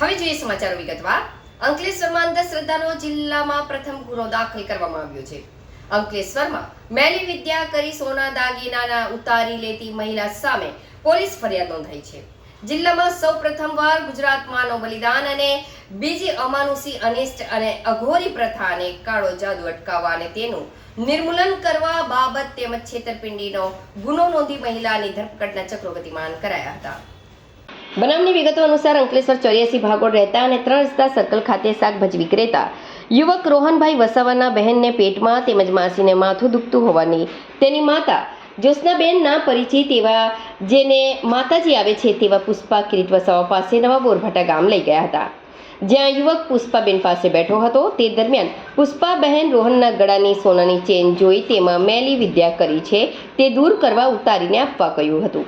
હવે જોઈએ સમાચારો વિગતવાર। અંકલેશ્વરમાં અંધશ્રદ્ધાનો જિલ્લામાં પ્રથમ ગુનો દાખલ કરવામાં આવ્યો છે। અંકલેશ્વરમાં મેલી વિદ્યા કરી સોના દાગીના ઉતારી લેતી મહિલા સામે પોલીસ ફરિયાદ નોંધાઈ છે। જિલ્લામાં સૌ પ્રથમવાર ગુજરાતમાં માનવ બલિદાન અને બીજી અમાનુષી અનિષ્ટ અને અઘોરી પ્રથા અને કાળો જાદુ અટકાવવા અને તેનું નિર્મૂલન કરવા બાબત તેમજ છેતરપિંડીનો ગુનો નોંધી મહિલાની ધરપકડના ચક્રો ગતિમાન કરાયા હતા। બનાવની વિગતો અનુસાર અંકલેશ્વર 84 ભાગોળ રહેતા અને 3 રસ્તા સર્કલ ખાતે શાકભાજી વિક્રેતા યુવક રોહનભાઈ વસાવાના બહેનને પેટમાં તેમજ માસીને માથું દુખતું હોવાની તેની માતા જ્યોત્સનાબેનના પરિચિત એવા જેને માતાજી આવે છે તેવા પુષ્પા કિરીટ વસાવા પાસે નવા બોરભાટા ગામ લઈ ગયા હતા, જ્યાં યુવક પુષ્પાબેન પાસે બેઠો હતો। તે દરમિયાન પુષ્પાબહેન રોહનના ગળાની સોનાની ચેન જોઈ તેમાં મેલી વિદ્યા કરી છે તે દૂર કરવા ઉતારીને આપવા કહ્યું હતું,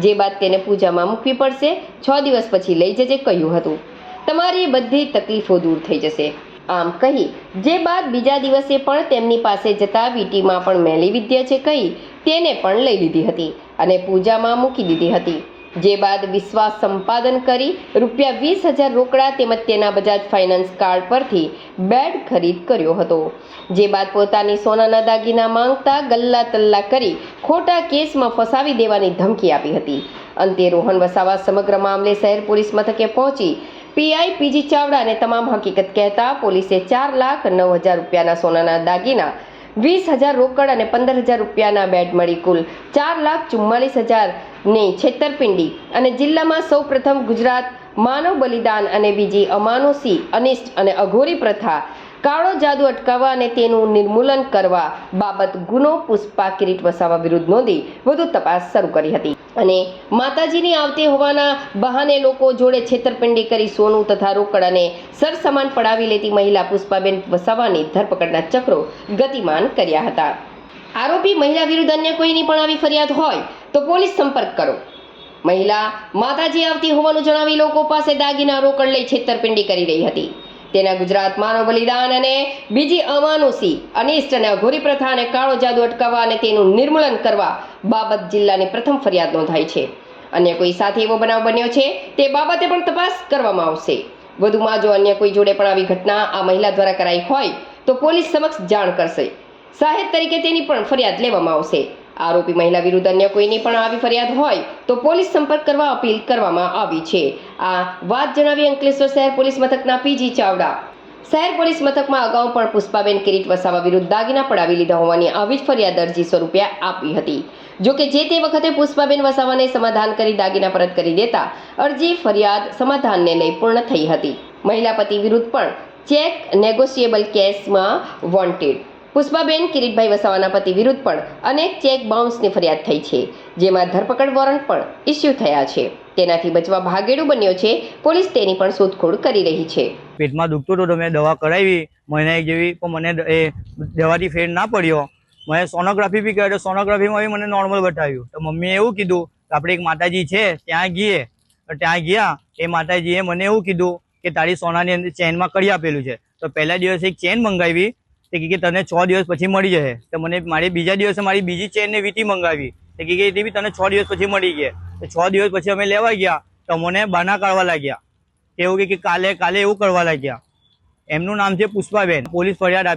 જે બાદ તેને પૂજામાં મૂકવી પડશે, 6 દિવસ પછી લઈ જજે કહ્યું હતું। તમારી બધી તકલીફો દૂર થઈ જશે આમ કહી જે બાદ બીજા દિવસે પણ તેમની પાસે જતા વીટીમાં પણ મેલી વિદ્યા છે કહી તેને પણ લઈ લીધી હતી અને પૂજામાં મૂકી દીધી હતી, જે બાદ વિશ્વાસ સંપાદન કરી ₹20,000 રોકડા તેમજ તેના બજાજ ફાઇનાન્સ કાર્ડ પરથી બેડ ખરીદ કર્યો હતો, જે બાદ પોતાની સોનાના દાગીના માંગતા ગલ્લા તલ્લા કરી ખોટા કેસમાં ફસાવી દેવાની ધમકી આપી હતી। અંતે રોહન વસાવા સમગ્ર મામલે શહેર પોલીસ મથકે પહોંચી પીઆઈ પીજી ચાવડાને તમામ હકીકત કહેતા પોલીસે ₹4,09,000 રૂપિયાના સોનાના દાગીના, 20,000 રોકડ અને 15,000 રૂપિયાના બેડ મળી કુલ ₹4,44,000 ની છેતરપિંડી અને જિલ્લામાં સૌ પ્રથમ ગુજરાત માનવ બલિદાન અને બીજી અમાનુષી અનિષ્ટ અને અઘોરી પ્રથા કાળો જાદુ અટકાવવા અને તેનું નિર્મૂલન કરવા બાબત ગુનો પુષ્પા કિરીટ વસાવા વિરુદ્ધ નોંધી વધુ તપાસ શરૂ કરી હતી અને માતાજીની આવતી હોવાના બહાને લોકો જોડે છેતરપિંડી કરી સોનું તથા રોકડ અને સરસામાન પડાવી લેતી મહિલા પુષ્પાબેન વસાવાની ધરપકડના ચક્રો ગતિમાન કર્યા હતા। આરોપી મહિલા વિરુદ્ધ અન્ય કોઈની પણ આવી ફરિયાદ હોય તો પોલીસ સંપર્ક કરો। મહિલા માતાજી આવતી હોવાનું જણાવી લોકો પાસે દાગીના રોકડ લઈ છેતરપિંડી કરી રહી હતી। તેના ગુજરાત માનવ બલિદાન અને બીજી અમાનુષી અનિષ્ટ અને અઘોરી પ્રથા અને કાળો જાદુ અટકાવવા અને તેનું નિર્મૂલન કરવા બાબત જિલ્લાની પ્રથમ ફરિયાદ નોંધાઈ છે। અન્ય કોઈ સાથે એવો બનાવ બન્યો છે તે બાબતે પણ તપાસ કરવામાં આવશે। વધુમાં જો અન્ય કોઈ જોડે પણ આવી ઘટના આ મહિલા દ્વારા કરાઈ હોય તો પોલીસ સમક્ષ જાણ કરશે, સાહેબ તરીકે તેની પણ ફરિયાદ લેવામાં આવશે। આરોપી મહિલા વિરુદ્ધ અન્ય કોઈની પણ આવી ફરિયાદ હોય તો પોલીસ સંપર્ક કરવા અપીલ કરવામાં આવી છે। આ વાત જણાવી અંકલેશ્વર શહેર પોલીસ મથકના પીજી ચાવડા શહેર પોલીસ મથકમાં અગાઉ પણ પુષ્પાબેન કિરીટ વસાવા વિરુદ્ધ દાગીના પડાવી લીધા હોવાની આવી જ ફરિયાદ અરજી સ્વરૂપે આપી હતી, જો કે જે તે વખતે પુષ્પાબેન વસાવાને સમાધાન કરી દાગીના પરત કરી દેતા અરજી ફરિયાદ સમાધાનને લઈ પૂર્ણ થઈ હતી। મહિલા પતિ વિરુદ્ધ પણ ચેક નેગોશિયેબલ કેસમાં વોન્ટેડ પુષ્પાબેન કિરીટભાઈ વસાવાના પતિ વિરુદ્ધ પણ અનેક ચેક બાઉન્સની ફરિયાદ થઈ છે, જેમાં ધરપકડ વોરંટ પણ ઇસ્યુ થયા છે। તેનાથી બચવા ભાગેડુ બન્યો છે, પોલીસ તેની પણ શોધખોળ કરી રહી છે। પેટમાં દુખતું હતું તો મેં દવા કરાવી મહિના એક જેવી, પણ મને એ દવાથી ફેર ના પડ્યો। મેં સોનોગ્રાફી બી કરી, સોનોગ્રાફીમાં બી મને નોર્મલ બતાવ્યું। તો મમ્મીએ એવું કીધું કે આપણે એક માતાજી છે ત્યાં ગયા એ માતાજીએ મને એવું કીધું કે તારી સોનાની અંદર ચેનમાં કરી આપેલું છે। તો પહેલા દિવસે એક ચેન મંગાવી કે તને 6 દિવસ પછી મળી જશે। તો મને મારી બીજા દિવસે મારી બીજી ચેનને વીટી મંગાવી કે એ બી તને 6 દિવસ પછી મળી ગઈ। તો 6 દિવસ પછી અમે લેવા ગયા તો અમને બાના કાઢવા લાગ્યા, એવું કે કાલે એવું કરવા લાગ્યા। એમનું નામ છે પુષ્પાબેન। પોલીસ ફરિયાદ આપી।